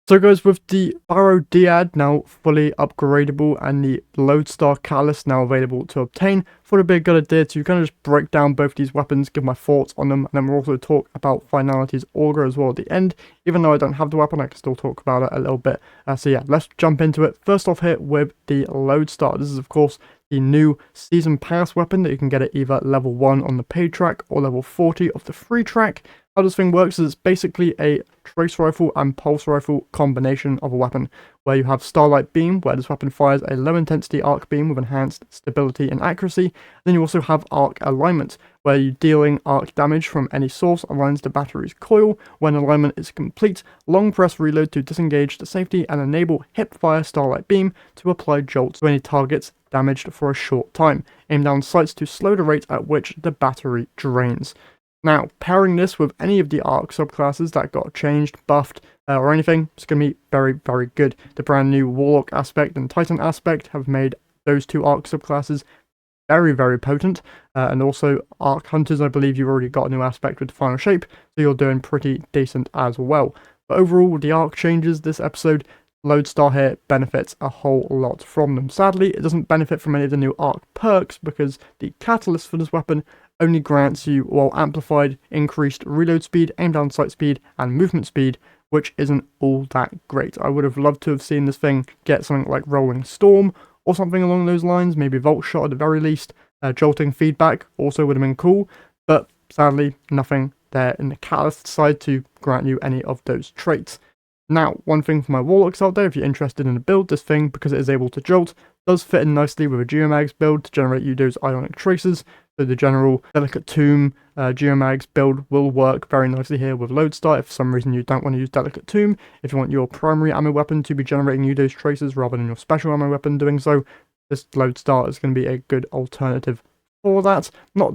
So guys, with the Barrow Dyad now fully upgradable and the Lodestar catalyst now available to obtain, thought it'd be a good idea to kind of just break down both these weapons, give my thoughts on them, and then we'll also talk about Finality's Auger as well at the end. Even though I don't have the weapon, I can still talk about it a little bit. So yeah, let's jump into it. First off here with the Lodestar. This is of course the new Season Pass weapon that you can get at either level 1 on the paid track or level 40 of the free track. How this thing works is it's basically a trace rifle and pulse rifle combination of a weapon, where you have Starlight Beam, where this weapon fires a low intensity arc beam with enhanced stability and accuracy. Then you also have arc alignment, where you dealing arc damage from any source aligns the battery's coil. When alignment is complete, long press reload to disengage the safety and enable hip fire Starlight Beam to apply jolts to any targets damaged for a short time. Aim down sights to slow the rate at which the battery drains. Now, pairing this with any of the arc subclasses that got changed, buffed, or anything, it's going to be very, very good. The brand new Warlock aspect and Titan aspect have made those two arc subclasses very, very potent. And also, Arc Hunters, I believe you've already got a new aspect with the final shape, so you're doing pretty decent as well. But overall, with the arc changes this episode, Lodestar here benefits a whole lot from them. Sadly, it doesn't benefit from any of the new arc perks because the catalyst for this weapon only grants you, well, amplified, increased reload speed, aim down sight speed, and movement speed, which isn't all that great. I would have loved to have seen this thing get something like Rolling Storm, or something along those lines, maybe Volt Shot at the very least. Jolting feedback also would have been cool, but sadly, nothing there in the catalyst side to grant you any of those traits. Now, one thing for my Warlocks out there, if you're interested in a build, this thing, because it is able to jolt, does fit in nicely with a Geomags build to generate you those ionic traces. So the general Delicate Tomb Geomags build will work very nicely here with Lodestar if for some reason you don't want to use Delicate Tomb. If you want your primary ammo weapon to be generating you those traces rather than your special ammo weapon doing so, this Lodestar is going to be a good alternative for that. Not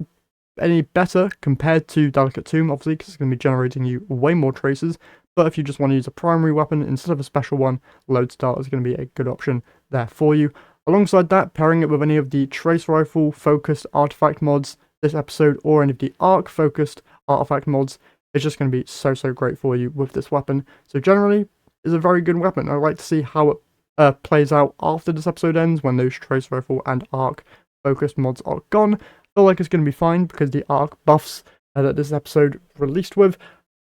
any better compared to Delicate Tomb, obviously, because it's going to be generating you way more traces. But if you just want to use a primary weapon instead of a special one, Lodestar is going to be a good option there for you. Alongside that, pairing it with any of the Trace Rifle focused artifact mods this episode, or any of the arc focused artifact mods, is just going to be so great for you with this weapon. So generally, it's a very good weapon. I'd like to see how it plays out after this episode ends, when those Trace Rifle and arc focused mods are gone. I feel like it's going to be fine because the arc buffs that this episode released with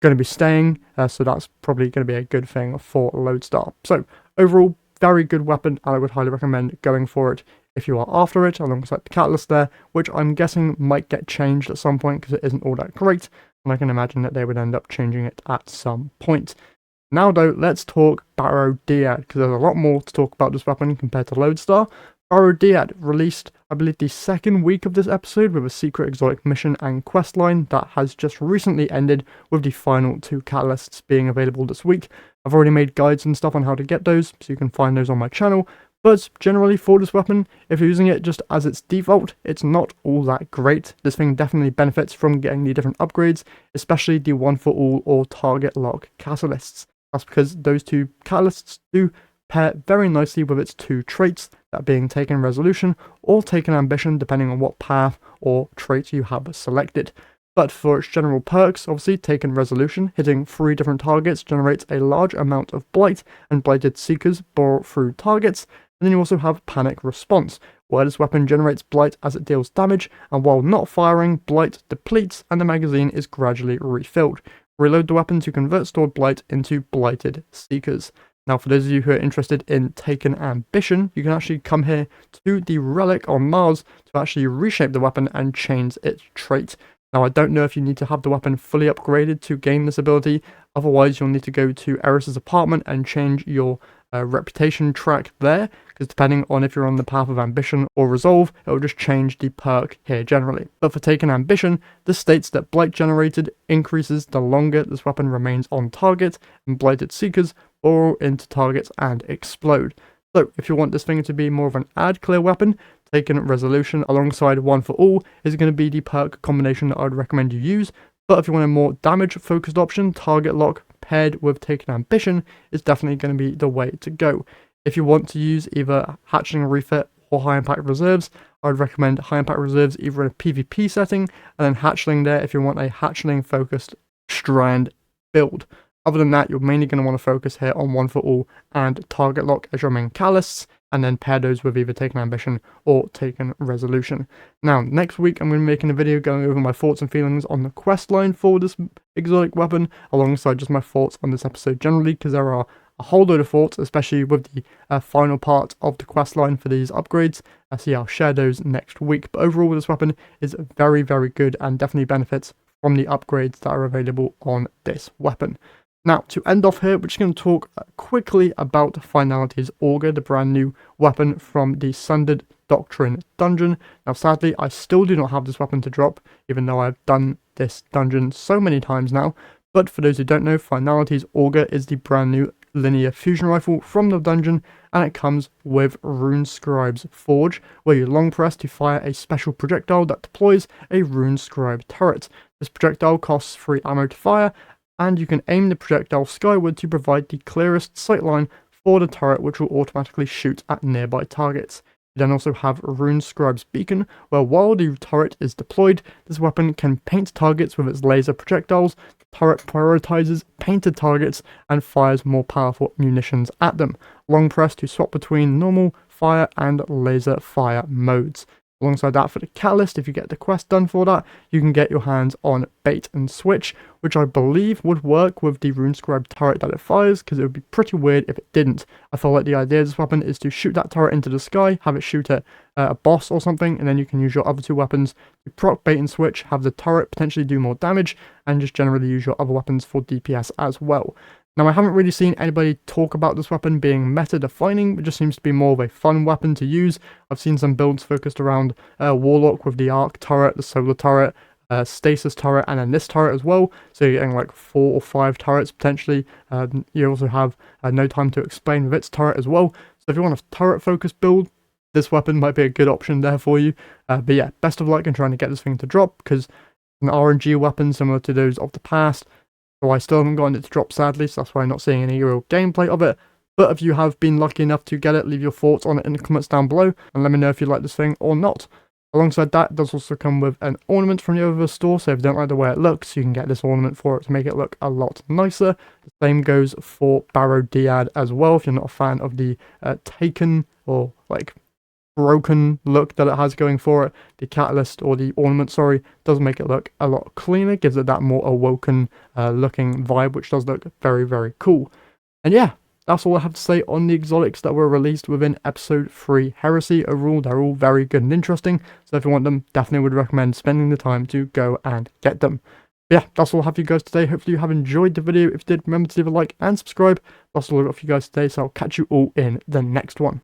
going to be staying, so that's probably going to be a good thing for Lodestar. So overall, very good weapon, and I would highly recommend going for it if you are after it, alongside the catalyst there, which I'm guessing might get changed at some point because it isn't all that great, and I can imagine that they would end up changing it at some point. Now though, let's talk Barrow Dyad, because there's a lot more to talk about this weapon compared to Lodestar. Barrow Dyad released, I believe, the second week of this episode with a secret exotic mission and questline that has just recently ended, with the final 2 catalysts being available this week. I've already made guides and stuff on how to get those, so you can find those on my channel. But generally for this weapon, if you're using it just as its default, it's not all that great. This thing definitely benefits from getting the different upgrades, especially the one for all or target lock catalysts. That's because those 2 catalysts do pair very nicely with its 2 traits, that being Taken Resolution or Taken Ambition, depending on what path or trait you have selected. But for its general perks, obviously, Taken Resolution, hitting 3 different targets generates a large amount of Blight, and Blighted Seekers bore through targets. And then you also have Panic Response, where this weapon generates Blight as it deals damage, and while not firing, Blight depletes and the magazine is gradually refilled. Reload the weapon to convert stored Blight into Blighted Seekers. Now, for those of you who are interested in Taken Ambition, you can actually come here to the relic on Mars to actually reshape the weapon and change its trait. Now, I don't know if you need to have the weapon fully upgraded to gain this ability, otherwise you'll need to go to Eris's apartment and change your reputation track there, because depending on if you're on the path of Ambition or Resolve, it will just change the perk here generally. But for Taken Ambition, this states that Blight generated increases the longer this weapon remains on target, and Blighted Seekers burrow into targets and explode. So if you want this thing to be more of an ad clear weapon, Taken Resolution alongside One for All is going to be the perk combination that I would recommend you use. But if you want a more damage focused option, Target Lock paired with Taken Ambition is definitely going to be the way to go. If you want to use either Hatchling Refit or High Impact Reserves, I would recommend High Impact Reserves either in a PvP setting, and then Hatchling there if you want a Hatchling focused Strand build. Other than that, you're mainly going to want to focus here on One for All and Target Lock as your main catalysts, and then pair those with either Taken Ambition or Taken Resolution. Now, next week I'm going to be making a video going over my thoughts and feelings on the quest line for this exotic weapon, alongside just my thoughts on this episode generally, because there are a whole load of thoughts, especially with the final part of the quest line for these upgrades. So yeah, I'll share those next week. But overall, this weapon is very, very good and definitely benefits from the upgrades that are available on this weapon. Now, to end off here, we're just going to talk quickly about Finality's Auger, the brand new weapon from the Sundered Doctrine dungeon. Now, sadly, I still do not have this weapon to drop, even though I've done this dungeon so many times now. But for those who don't know, Finality's Auger is the brand new linear fusion rifle from the dungeon, and it comes with Runescribe's Forge, where you long press to fire a special projectile that deploys a Runescribe turret. This projectile costs 3 ammo to fire, and you can aim the projectile skyward to provide the clearest sightline for the turret, which will automatically shoot at nearby targets. You then also have Runescribe's Beacon, where while the turret is deployed, this weapon can paint targets with its laser projectiles. The turret prioritizes painted targets and fires more powerful munitions at them. Long press to swap between normal fire and laser fire modes. Alongside that, for the catalyst, if you get the quest done for that, you can get your hands on Bait and Switch, which I believe would work with the Runescribe turret that it fires, because it would be pretty weird if it didn't. I feel like the idea of this weapon is to shoot that turret into the sky, have it shoot at a boss or something, and then you can use your other 2 weapons to proc Bait and Switch, have the turret potentially do more damage, and just generally use your other weapons for DPS as well. Now, I haven't really seen anybody talk about this weapon being meta-defining. It just seems to be more of a fun weapon to use. I've seen some builds focused around Warlock with the Arc turret, the Solar turret, Stasis turret, and then this turret as well. So you're getting like 4 or 5 turrets potentially. You also have No Time to Explain with its turret as well. So if you want a turret-focused build, this weapon might be a good option there for you. But yeah, best of luck in trying to get this thing to drop, because an RNG weapon similar to those of the past. So I still haven't gotten it to drop, sadly, so that's why I'm not seeing any real gameplay of it. But if you have been lucky enough to get it, leave your thoughts on it in the comments down below, and let me know if you like this thing or not. Alongside that, it does also come with an ornament from the other store, so if you don't like the way it looks, you can get this ornament for it to make it look a lot nicer. The same goes for Barrow Dyad as well, if you're not a fan of the taken or like broken look that it has going for it. The catalyst, or the ornament, sorry, does make it look a lot cleaner, gives it that more awoken looking vibe, which does look very, very cool. And yeah, that's all I have to say on the exotics that were released within episode 3 Heresy. Overall, they're all very good and interesting, so if you want them, definitely would recommend spending the time to go and get them. But yeah, that's all I have for you guys today. Hopefully you have enjoyed the video. If you did, remember to leave a like and subscribe. That's all I've got for you guys today, so I'll catch you all in the next one.